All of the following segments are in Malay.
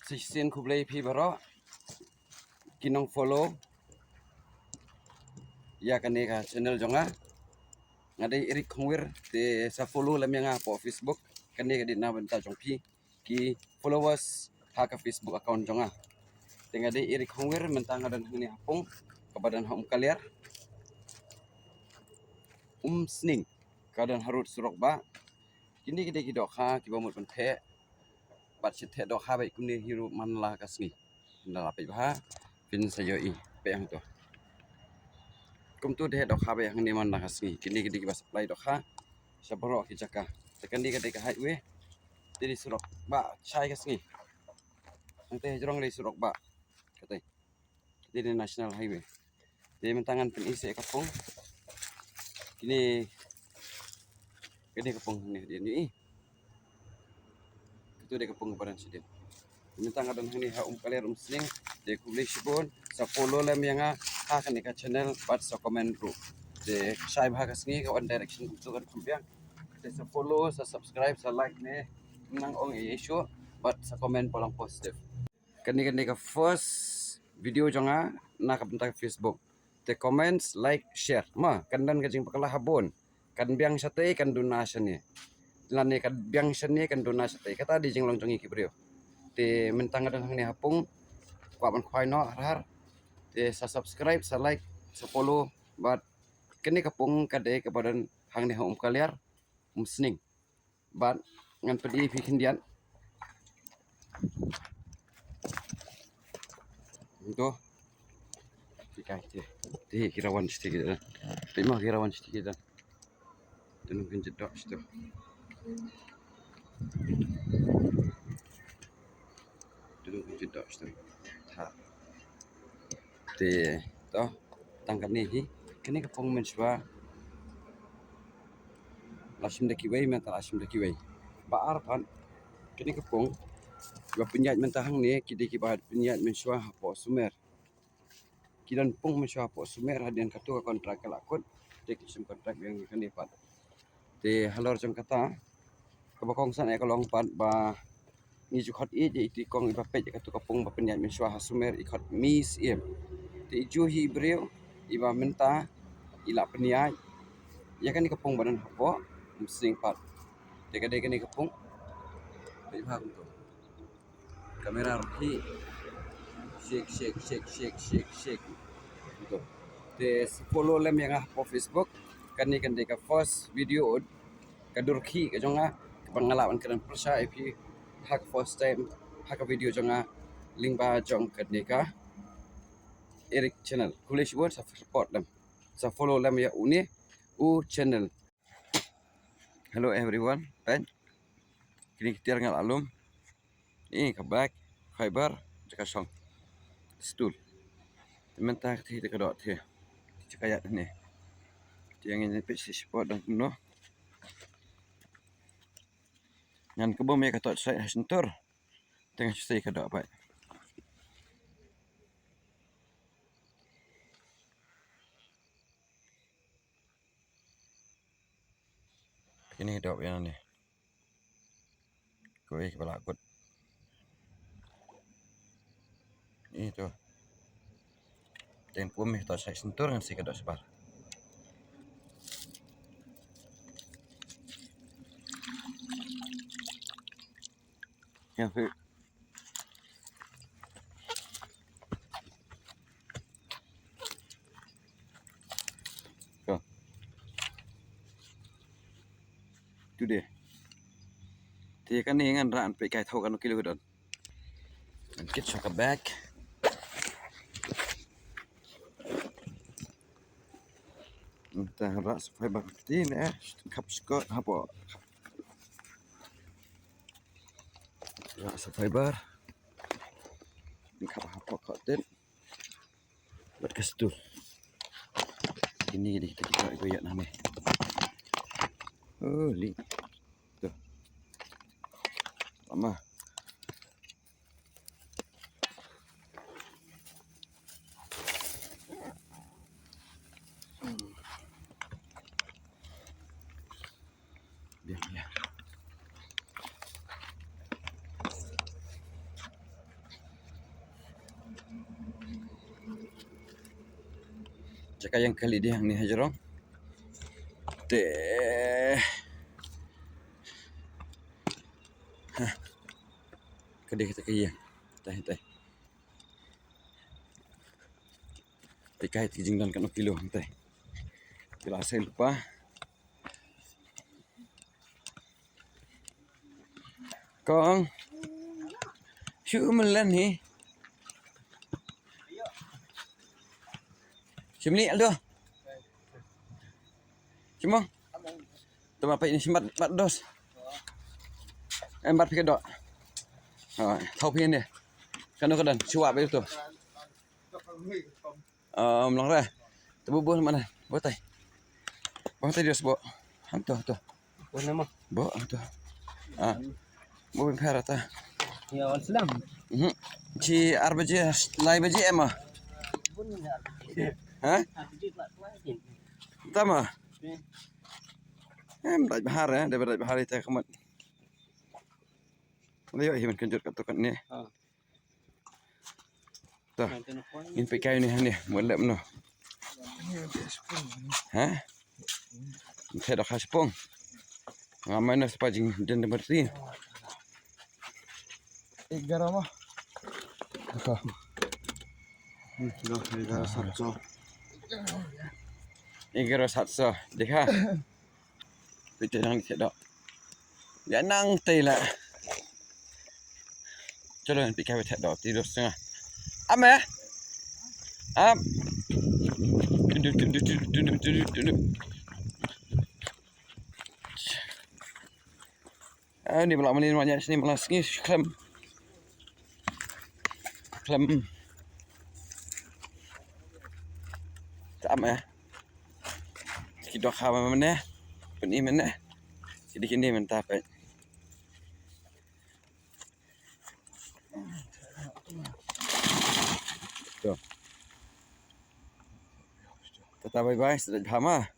Sixteen kublai pi baro kinong follow ya kaneka channel jonga ngade irik khongwir te sa follow lam yang po Facebook kaneka di na benta jong pi ki followers ha ka Facebook account jonga te ngade irik khongwir mentang adan huni hapung kebadan hom kaliar sning kadan harut surok ba kini gede gidok ha ki bamut bente bat chithe dok ha bai kumni hiru manla kasni ndala pe ba pin sayoi pe ang to kum tu de dok ha bai hang ni manla kasni kini gede ki ba supply dok ha saboro ki jaka tekan di gede ka highway tiri surok ba chai kasni ante jorong le surok ba katai tiri national highway di mentangan pin isi kapung kini gede kapung ni dia ni itu dia kapung badan sidin minta ngadan huni ha kalian sling de kubli sibon sa follow lam yang ha kan ka channel bat sa comment group de sai bha kasni ka one direction tu kan kumpiang de sa follow sa subscribe sa like ne nang ong issue bat sa comment polang positive kani ka first video jonga na ka bentak Facebook te comments like share ma kandan ka jing pakala habon kan biang sate kan donation ni lane kan biang sene kan donation te kata di jing longjongi ki brio te mentang ada ni hapung kwa ban khwai no har te sa subscribe sa like sa follow bat kini kapung kade kebadan hang ni hom kaliar sning bat ngan pedi pikindian itu dikai te kirawan sedikit lima kirawan sedikit dan mungkin jedok situ dulu jedok situ ha te toh tangkat ni kini kapung menswa lasim de kiwai menta lasim de kiwai baar pan kini kapung ba penyat mentahang ni kidi ki ba penyat menswa po sumer kidan pung menswa po sumer hadian katu kontrak kelakut de kisum kontrak yang kan dapat te halor jong kata kabakong san e kalong pat ba ni jukhot e je iti kong iba pe katu kapung ba penyat menswa sumer ikot mis em te juhi breu iba menta ila penyat ya kan kapung badan hapo sing pat te kade kani kapung te bhag to kamera ruki shake gitu te follow lem yang po Facebook kani kan ka first video kadurki ka jonga pengalaman kan persa ipi hak first time hak video jonga link ba jong kan ka Eric channel kulish word sa support them sa follow lem ya uni channel. Hello everyone pen kini kita ngal alum ini kabak fiber jaka song stool mentah ti ka dot ti cakayat ni yang ini pesi support dan kuno ngan kebom ya katot saya sentur tengah saya ka dot baik ini dot yang ni koi kepala akut ini tu tengah kebom ya katot saya sentur ngan saya ka dot sebar yang tu dia thì cái này ngăn rạn bị cài thâu cái nó kilo đòn mình kết cho cái bag ta rạ phải bằng tí nữa khắp scot hấp bỏ rạ phải bar khắp hấp bỏ cọt tên bật cái stool ini di kita goyak name li tuh lama biar Cakap yang kali dia ni hajarong. Teh. Kedai kita kaya. Teh. Tikai tijing dan kano kilo teh. Kilo saya lupa. Kong. Siu melan ni. Simli aldo. Cuma. Tu apa ini simbat 4 dos. Empat pikir dok. Thau phiên đi. Kan nó kadang suap itu. Melang dah. Tu bubuh mana? Buat tay. Buat tay dia sebab. Hantu. Buat nama. Buat hantu. Buat pera ta. Ya, Islam. Ci 4 baje, lai baje emah. Ha? Tama. Berat bahar ya, dia berat bahar itu kemat. Lihat himan kenjut katukan ni. Tuh, ini pakai ni, mulai mana? Hah? Saya dah kasih pong. Ngamen nak sepajing dan berti. Garam ah. Apa? Kilo garam 100. 100. Dekha. Kita nang tidak. Ya nang tela. Chalo pergi kawat tak dah tidur setengah. Am ya? Am. Duduk. Ni belak melin banyak sini melas ni klem. Tak am ya? Kita khawa mana? Ini mana? Jadi kini mentah apa? Tuh. Tetap bye-bye, sudah lama.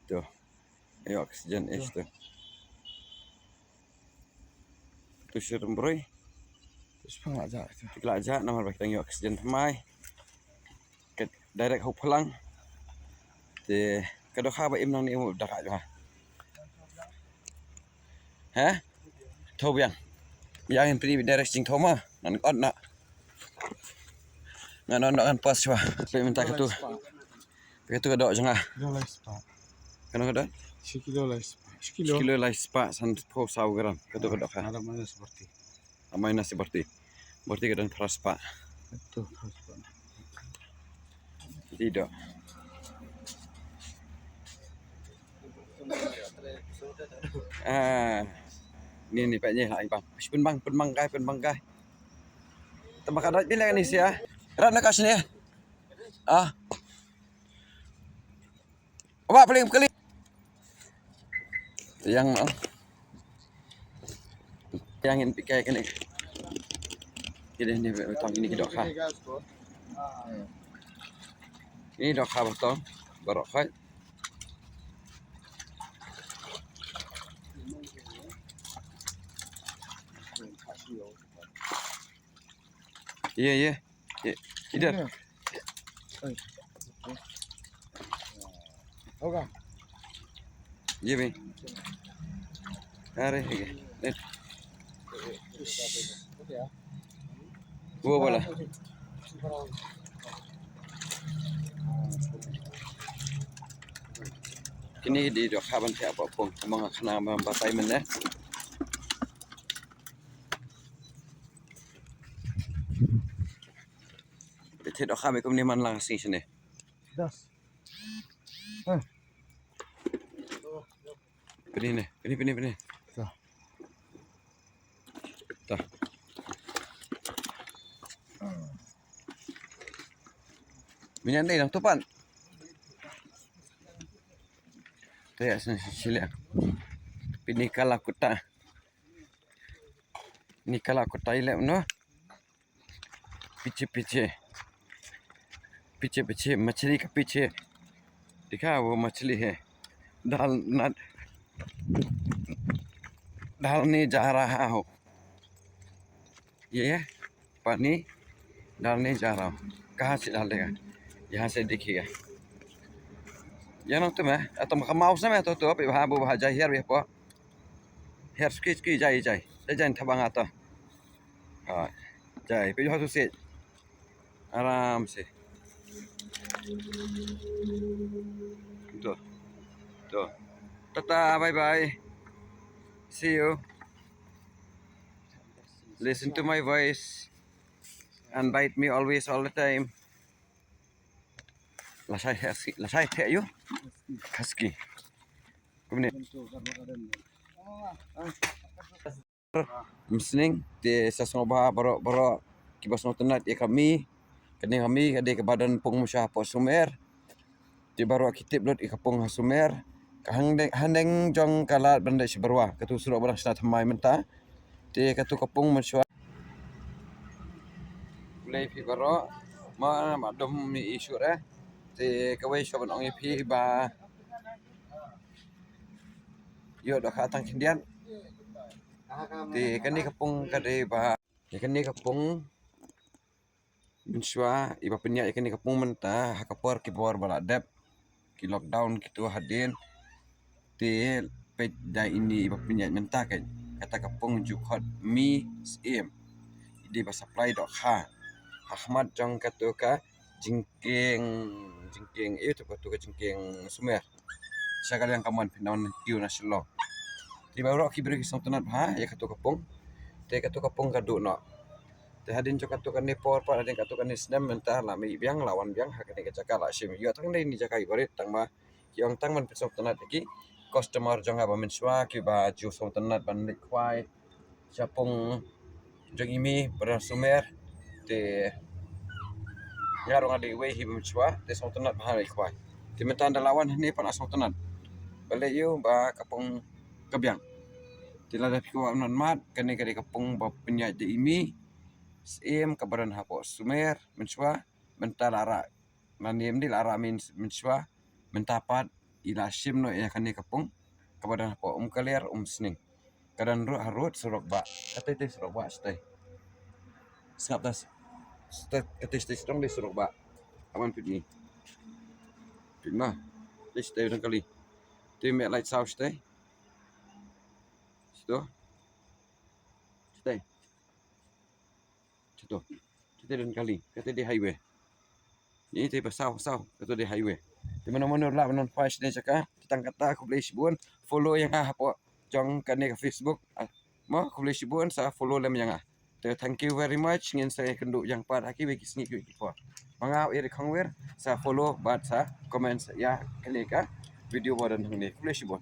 Tuh. Ayo oksigen es tuh. Tu syurum broy. Terus pengajak. Tikla aja nomor bagi tangi oksigen pemai. Direct hau pulang. Thì cái đó khá vậy em đang yêu đặc hại rồi hả thâu biển giờ em đi direct chính thâu mà nó còn nè nó ăn pas chưa phải mình ta cái tu đợi chẳng à cái nó đó kilo lai spa san thâu sau gram cái tu đợi hả amai nasi berarti cái dan pras spa Itu tidak ni paknya lah bang. Penbang kai. Tembak adat bila ni sia. Rat nak sini. Apa paling kali? Yang ini pikai kene. Ini betong ini dok ha. Ini dok ha betong. Barok kai. Iya. Tidak. Oke. Iya, Bang. Are, net. Gua bola. Kini di dok haban siapa pun, mga kanama batay man na. Itu dok kami kami man lang sini. Das. Pini. Tuh. Minyan day lang tupan. Kaya sila. Pinikala kuta. Nikala kuta ile no. पीछे मछली का पीछे दिखा वो मछली है डालने जा रहा हो ये पानी डालने जा रहा हूँ कहाँ से डाल देगा, यहाँ से देखिएगा yan ang tuh mah atau mau sama atau tuh apa bah bu bah jahir ya po hair ski jai jangan tabang atau jai pe jo se आराम से tuh tuh tata bye bye, see you, listen to my voice and bite me always all the time. Lasai theo yuk husky kemudian Msning ti sa soba baro kibas no tenat ya kami kade ke badan pung musya po sumer ti baro kitip lot ikapung sumer handeng jong kalat benda si barwa katu suro barang sna thamai menta ti katu kapung musya mulai pi baro ma madom mi isu ti kawai soban ong pi ba yo do khatang kindian ti kani kapung kade ba kani kapung Minswa iba penya ikan kapung menta hakapor kibor baladep ki lockdown gitu hadin ti peda ini iba penya menta kan kata kapung jukhot mi sim di ba supply dok ha Ahmad jong katuka jingking itu katuka jingking sumer sakali yang kaman pinaon kiu naslo di bawro ki beri kisong tunat ha ya katu kapung te katu kapung kadu no te hadin jo katu kan por par hadin katu kan isdam mentah lami biang lawan biang hakane kecaka la sim yo tang dai ni jaka ibarit tang ma kiong tang man pisong tunat ki customer jong aba menswa ki ba ju song tunat ban lik kwai japung jong imi berasumer te yarong adi we hi menswa te song tunat ba lik kwai ti mentan lawan ni pan asong tunat balik yo ba kapung kebyang tila da piko amnon mat kane kade kapung ba penya de imi sim kabaran hapo sumer menswa mental ara manim di lara menswa mentapat ila sim no ya kane kapung kabaran hapo kaler sning kadan ru harut surok ba kate surok ba stay skap das kate strong di surok ba aman pitni pitna stay dan kali tim light south stay situ stay situ dan kali kata di highway ini tiba sau kata di highway di mana-mana lah menon flash ni cakap tentang kata aku boleh sibun follow yang apa jong kane ke Facebook mo aku boleh sibun sa follow lem yang thank you very much ngin saya kenduk yang part aki bagi sini ki po manga iri khangwer sa follow bat sa comment ya kane ka video badan ni boleh sibun